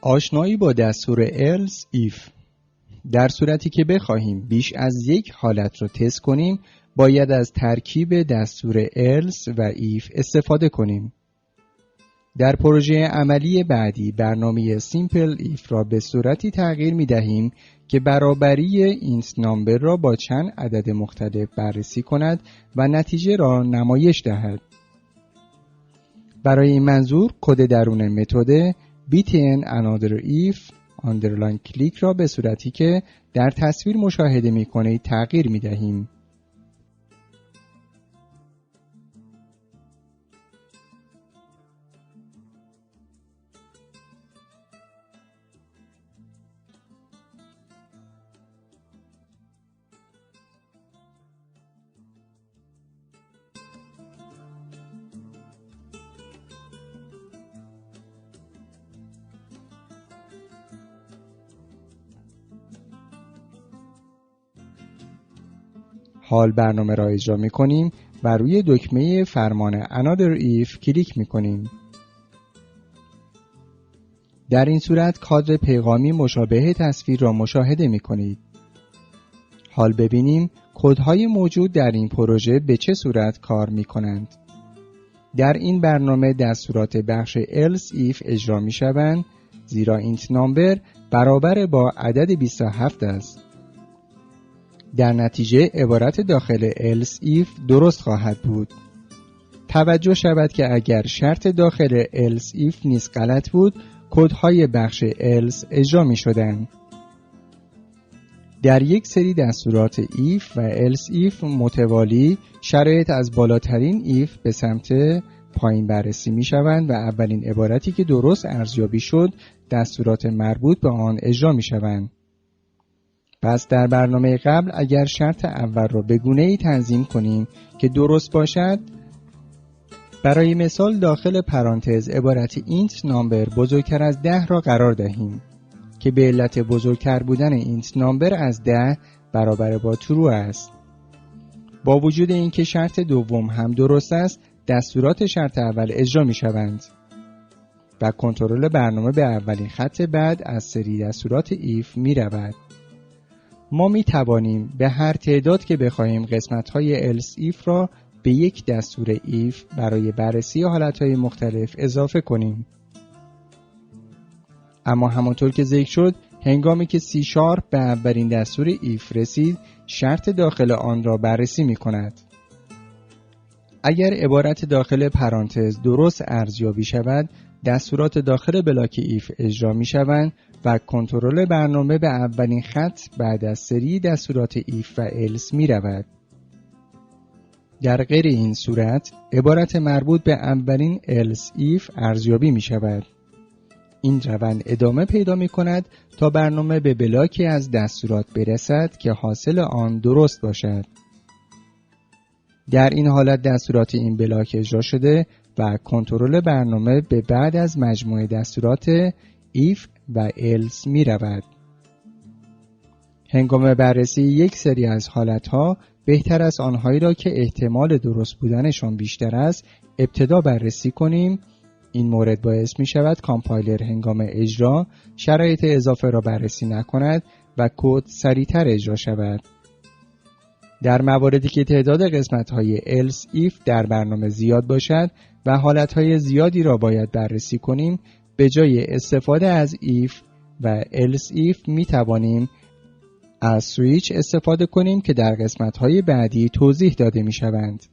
آشنایی با دستور else if. در صورتی که بخواهیم بیش از یک حالت را تست کنیم باید از ترکیب دستور else و if استفاده کنیم. در پروژه عملی بعدی برنامه simple if را به صورتی تغییر می دهیم که برابری int number را با چند عدد مختلف بررسی کند و نتیجه را نمایش دهد. برای این منظور کد درون متد btn another if underline click را به صورتی که در تصویر مشاهده می کنید تغییر می دهیم. حال برنامه را اجرا می کنیم و روی دکمه فرمان Another if کلیک می کنیم. در این صورت کادر پیغامی مشابه تصویر را مشاهده می کنید. حال ببینیم کدهای موجود در این پروژه به چه صورت کار می کنند. در این برنامه دستورات بخش else if اجرا می شوند زیرا int number برابر با عدد 27 است. در نتیجه عبارت داخل else if درست خواهد بود. توجه شود که اگر شرط داخل else if نیز غلط بود کدهای بخش else اجرا می شدند. در یک سری دستورات if و else if متوالی شرایط از بالاترین if به سمت پایین بررسی می شوند و اولین عبارتی که درست ارزیابی شد دستورات مربوط به آن اجرا می شوند. پس در برنامه قبل اگر شرط اول را به گونه‌ای تنظیم کنیم که درست باشد، برای مثال داخل پرانتز عبارت int number بزرگتر از 10 را قرار دهیم که به علت بزرگتر بودن int number از 10 برابر با true است. با وجود اینکه شرط دوم هم درست است، دستورات شرط اول اجرا می شوند و کنترل برنامه به اولین خط بعد از سری دستورات if می رود. ما می توانیم به هر تعداد که بخواهیم قسمت‌های else if را به یک دستور if برای بررسی حالتهای مختلف اضافه کنیم. اما همانطور که ذکر شد هنگامی که C# به اولین دستور if رسید شرط داخل آن را بررسی می کند. اگر عبارت داخل پرانتز درست ارزیابی شود دستورات داخل بلاک if اجرا می شوند و کنترل برنامه به اولین خط بعد از سری دستورات if و else می رود. در غیر این صورت عبارت مربوط به اولین else if ارزیابی می شود. این روند ادامه پیدا می کند تا برنامه به بلاکی از دستورات برسد که حاصل آن درست باشد. در این حالت دستورات این بلاک اجرا شده و کنترل برنامه به بعد از مجموعه دستورات if و else می رود. هنگام بررسی یک سری از حالتها بهتر از آنهایی را که احتمال درست بودنشان بیشتر است ابتدا بررسی کنیم. این مورد باعث می شود کامپایلر هنگام اجرا شرایط اضافه را بررسی نکند و کد سریعتر اجرا شود. در مواردی که تعداد قسمت‌های else if در برنامه زیاد باشد و حالتهای زیادی را باید بررسی کنیم به جای استفاده از if و else if می توانیم از switch استفاده کنیم که در قسمت‌های بعدی توضیح داده می شوند.